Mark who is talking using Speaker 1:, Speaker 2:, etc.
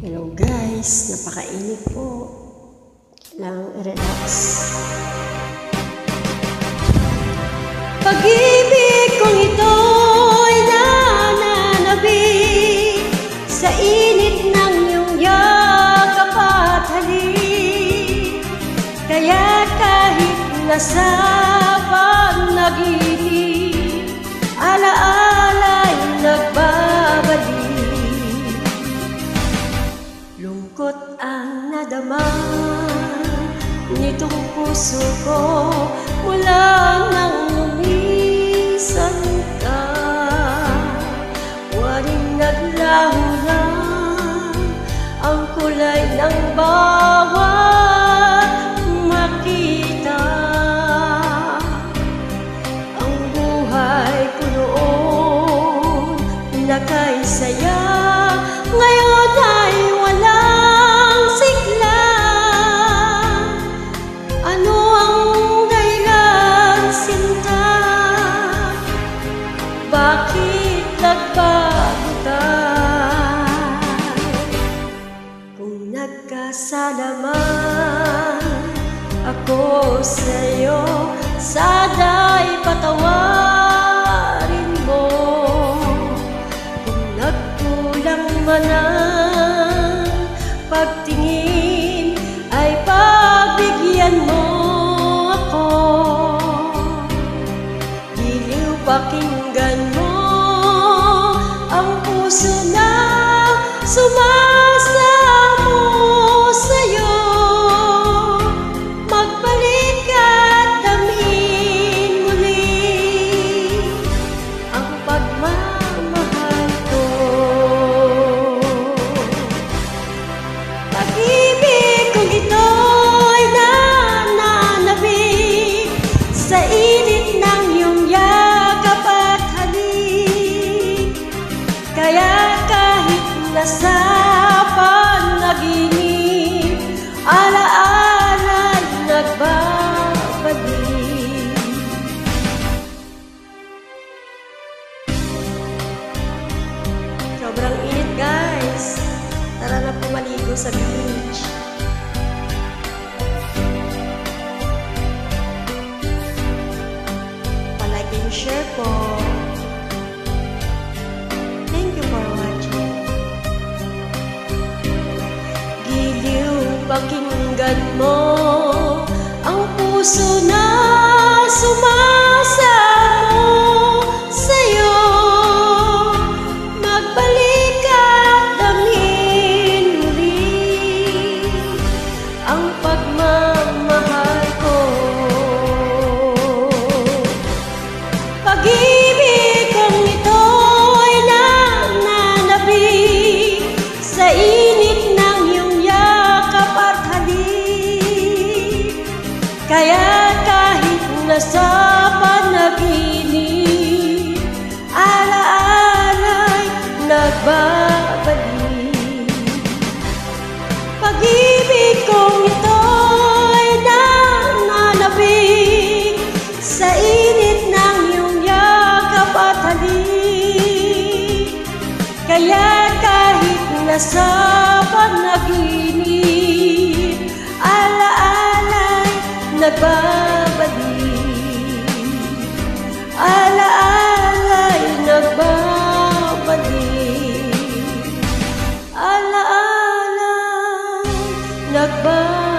Speaker 1: Hello guys, napakainit po. Kailangang i-relax. Pag-ibig kong ito'y nananabik sa init ng iyong yakap at halik. Kaya kahit nasa panaginip, alaala'y nagbabalik. Lungkot ang nadama nitong puso ko mula nang lumisan ka. Waring naglaho na ang kulay ng bawat makita. Ang buhay ko noon nakaisaya, ngayon ay walang sigla. Ano ang dahilan, sinta? Bakit nagbago tayo? Kung nagkasalaman ako sa'yo, sana'y patawarin mo. Kung nagkulang man ang pagtingin, ay pagbigyan mo ako. Giliw pakinggan mo ang puso na sumasamo sa'yo. Magbalik at damhin muli ang pagmamahal ko. Pag-ibig kong ito'y nananabik sa init ng iyong yakap at halik. Kaya kahit nasa panaginip, alaala'y nagbabalik. Sobrang init guys. Tara na po maligo sa beach. Palike and share po. Thank you for watching. Giliw pakinggan mo ang puso na sumasamo sa'yo. Magbalik at damhin muli ang pagmamahal ko. Pag-ibig kong ito'y nananabik sa init ng iyong yakap at halik. Kaya kahit nasa panaginip, alaala'y nagbabalik. Pag-ibig kong ito'y nananabik sa init ng iyong yakap at halik. Kaya kahit nasa panaginip, alaala'y nagbabalik. Alaala'y nagbabalik. Alaala'y nagbabalik.